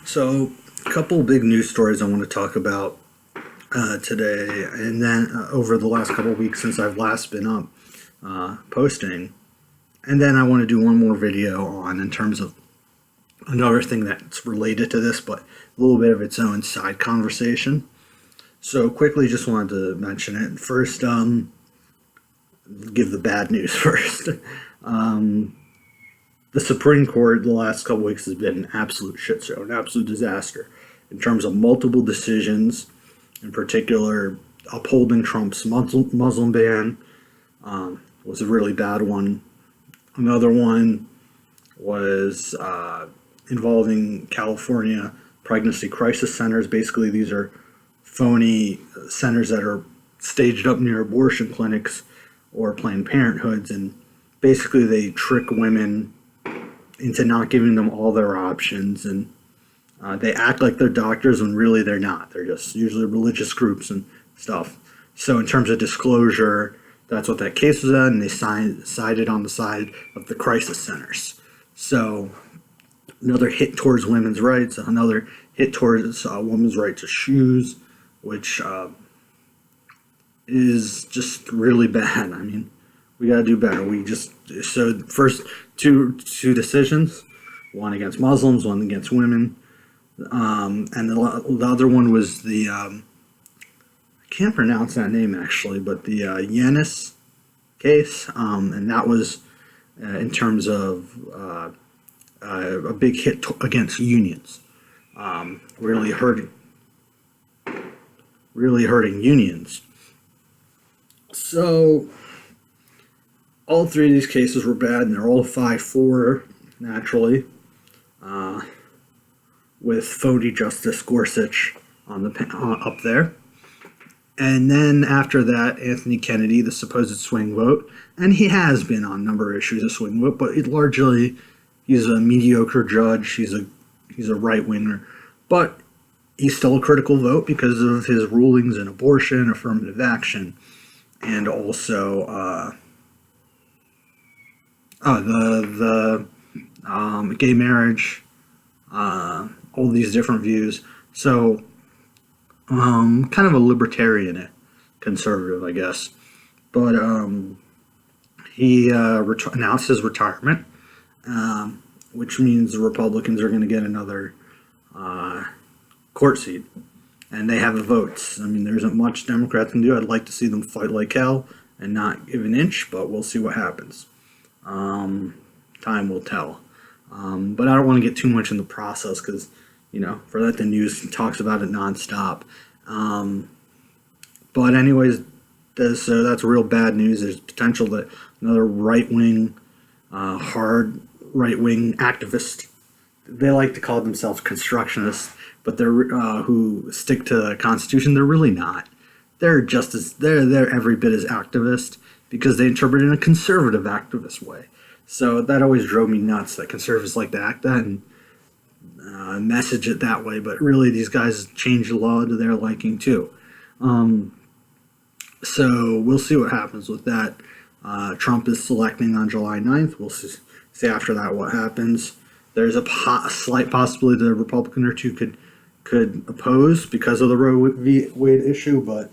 So, a couple big news stories I want to talk about today, and then over the last couple of weeks since I've last been up posting, and then I want to do one more video on in terms of another thing that's related to this, but a little bit of its own side conversation. So, quickly, just wanted to mention it first. Give the bad news first. The Supreme Court the last couple weeks has been an absolute shit show, an absolute disaster in terms of multiple decisions, in particular upholding Trump's Muslim ban was a really bad one. Another one was involving California pregnancy crisis centers. Basically, these are phony centers that are staged up near abortion clinics or Planned Parenthoods, and basically they trick women into not giving them all their options, and they act like they're doctors when really they're not. They're just usually religious groups and stuff. So in terms of disclosure, that's what that case was at, and they sided on the side of the crisis centers. So another hit towards women's rights, another hit towards women's right to shoes, which is just really bad. I mean, we got to do better. So first two decisions, one against Muslims, one against women, and the other one was the I can't pronounce that name actually, but the Yanis case, and that was in terms of a big hit against unions, really hurting unions. So all three of these cases were bad, and they're all 5-4, naturally, with phony Justice Gorsuch on the up there. And then after that, Anthony Kennedy, the supposed swing vote, and he has been on a number of issues a swing vote, but largely he's a mediocre judge. He's a right winger, but he's still a critical vote because of his rulings in abortion, affirmative action, and also the gay marriage, all these different views. So, kind of a libertarian conservative, I guess. But he announced his retirement, which means the Republicans are going to get another court seat, and they have the votes. I mean, there isn't much Democrats can do. I'd like to see them fight like hell and not give an inch, but we'll see what happens. Time will tell. But I don't want to get too much in the process because, for that the news talks about it nonstop. But anyways, that's real bad news. There's potential that another right-wing, hard right-wing activist, they like to call themselves constructionists, but they're who stick to the Constitution. They're really not. They're every bit as activist because they interpret it in a conservative activist way. So that always drove me nuts that conservatives like to act that and message it that way. But really, these guys change the law to their liking too. So we'll see what happens with that. Trump is selecting on July 9th. We'll see after that what happens. There's a slight possibility that a Republican or two could oppose because of the Roe v. Wade issue, but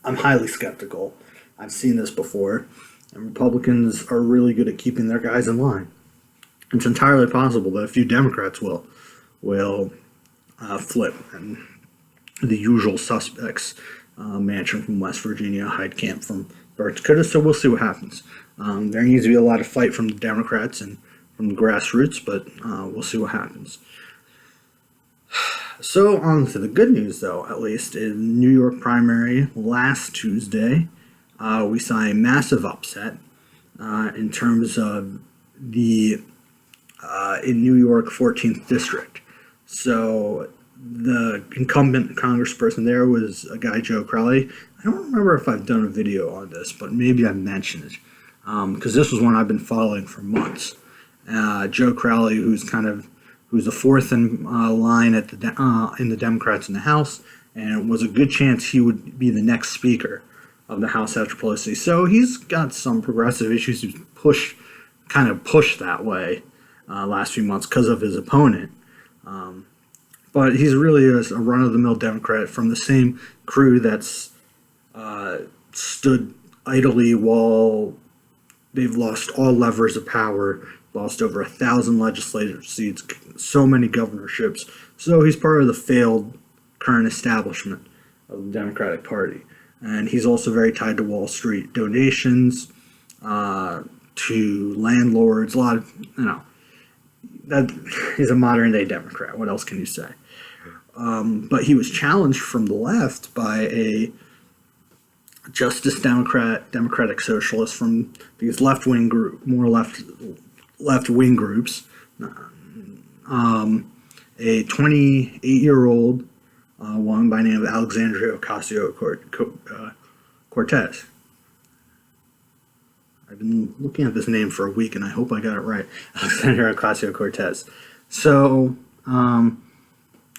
I'm highly skeptical. I've seen this before, and Republicans are really good at keeping their guys in line. It's entirely possible that a few Democrats will flip, and the usual suspects, Manchin from West Virginia, Heitkamp from North Dakota. So we'll see what happens. There needs to be a lot of fight from the Democrats and from the grassroots, but we'll see what happens. So on to the good news, though, at least in New York primary last Tuesday, we saw a massive upset in terms of the in New York 14th district. So the incumbent congressperson there was a guy, Joe Crowley. I don't remember if I've done a video on this, but maybe I mentioned it because this was one I've been following for months. Joe Crowley, who's the fourth in line at in the Democrats in the House, and it was a good chance he would be the next speaker of the House after Pelosi. So he's got some progressive issues he's pushed that way last few months because of his opponent. But he's really a run-of-the-mill Democrat from the same crew that's stood idly while they've lost all levers of power, lost over 1,000 legislative seats, so many governorships. So he's part of the failed current establishment of the Democratic Party. And he's also very tied to Wall Street donations, to landlords, a lot of, that he's a modern day Democrat. What else can you say? But he was challenged from the left by a Justice Democrat, Democratic Socialist from these left-wing group, more left-wing groups. A 28-year-old woman by the name of Alexandria Ocasio-Cortez. I've been looking at this name for a week, and I hope I got it right. Alexandria Ocasio-Cortez. So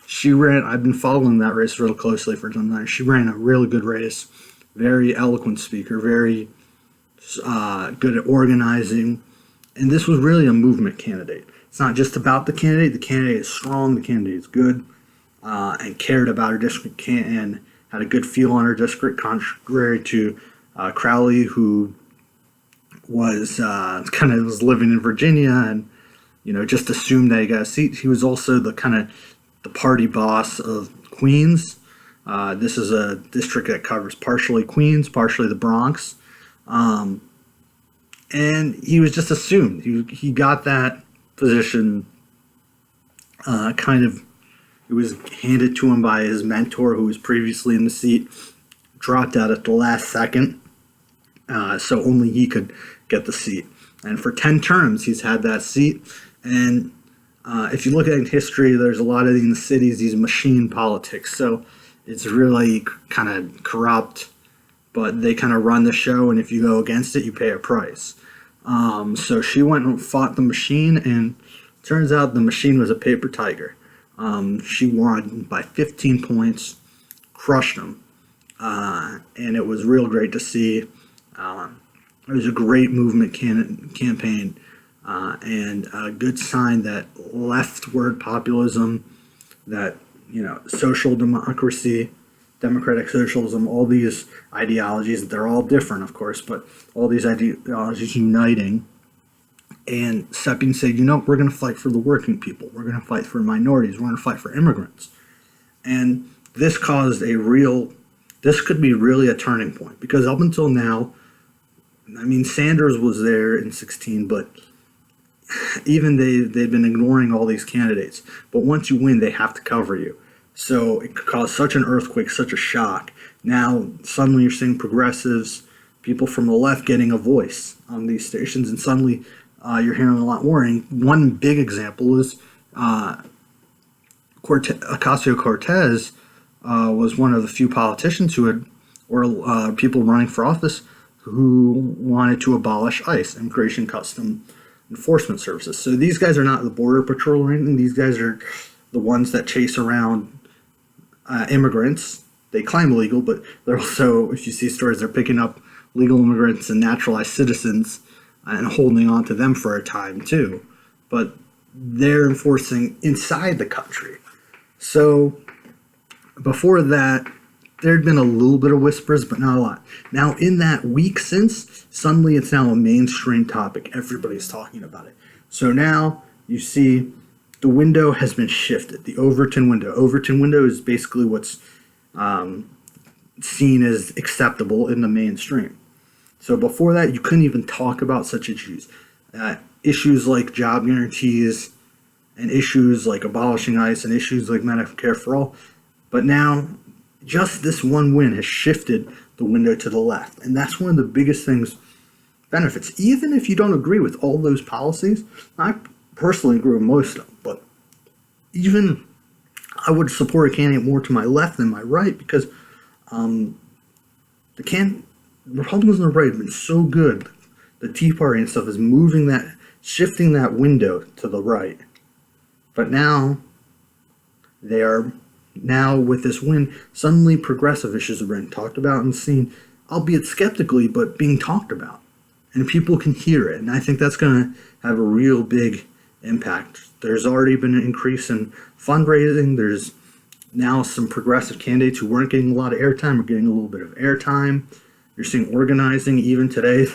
she ran. I've been following that race real closely for some time. She ran a really good race. Very eloquent speaker. Very good at organizing. And this was really a movement candidate. It's not just about the candidate. The candidate is strong. The candidate is good, and cared about her district and had a good feel on her district, contrary to Crowley, who was was living in Virginia and just assumed that he got a seat. He was also the party boss of Queens. This is a district that covers partially Queens, partially the Bronx, and he was just assumed. He got that position. It was handed to him by his mentor, who was previously in the seat, dropped out at the last second, so only he could get the seat. And for 10 terms, he's had that seat. And if you look at it in history, there's a lot of in the cities, these machine politics. So it's really kind of corrupt, but they kind of run the show. And if you go against it, you pay a price. So she went and fought the machine, and turns out the machine was a paper tiger. She won by 15 points, crushed them. And it was real great to see. It was a great movement campaign, and a good sign that leftward populism, that social democracy, democratic socialism, all these ideologies, they're all different, of course, but all these ideologies uniting. And stepping said, we're going to fight for the working people. We're going to fight for minorities. We're going to fight for immigrants. And this caused this could be really a turning point, because up until now, Sanders was there in 2016, but even they've been ignoring all these candidates. But once you win, they have to cover you. So it caused such an earthquake, such a shock. Now, suddenly you're seeing progressives, people from the left getting a voice on these stations, and suddenly you're hearing a lot more. And one big example is Ocasio-Cortez was one of the few politicians or people running for office who wanted to abolish ICE, Immigration Custom Enforcement Services. So these guys are not the Border Patrol or anything. These guys are the ones that chase around immigrants. They claim illegal, but they're also, if you see stories, they're picking up legal immigrants and naturalized citizens and holding on to them for a time too. But they're enforcing inside the country. So before that, there'd been a little bit of whispers, but not a lot. Now, in that week since, suddenly it's now a mainstream topic. Everybody's talking about it. So now you see the window has been shifted. The Overton window. Overton window is basically what's seen as acceptable in the mainstream. So before that, you couldn't even talk about such issues. Issues like job guarantees and issues like abolishing ICE and issues like Medicare for all. But now, just this one win has shifted the window to the left. And that's one of the biggest benefits. Even if you don't agree with all those policies, I personally agree with most of them, but even I would support a candidate more to my left than my right, because Republicans on the right have been so good. The Tea Party and stuff is shifting that window to the right. But now, with this win, suddenly progressive issues are being talked about and seen, albeit skeptically, but being talked about. And people can hear it. And I think that's going to have a real big impact. There's already been an increase in fundraising. There's now some progressive candidates who weren't getting a lot of airtime are getting a little bit of airtime. You're seeing organizing even today.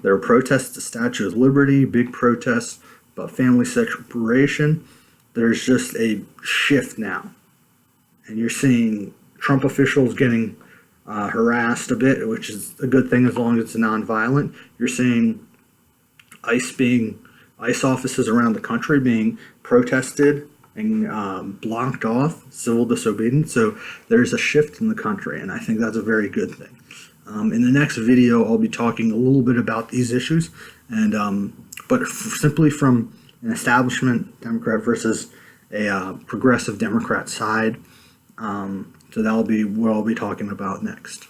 There are protests at the Statue of Liberty, big protests about family separation. There's just a shift now. And you're seeing Trump officials getting harassed a bit, which is a good thing as long as it's nonviolent. You're seeing ICE offices around the country being protested and blocked off, civil disobedience. So there's a shift in the country, and I think that's a very good thing. In the next video, I'll be talking a little bit about these issues, and but simply from an establishment Democrat versus a progressive Democrat side. So that'll be what I'll be talking about next.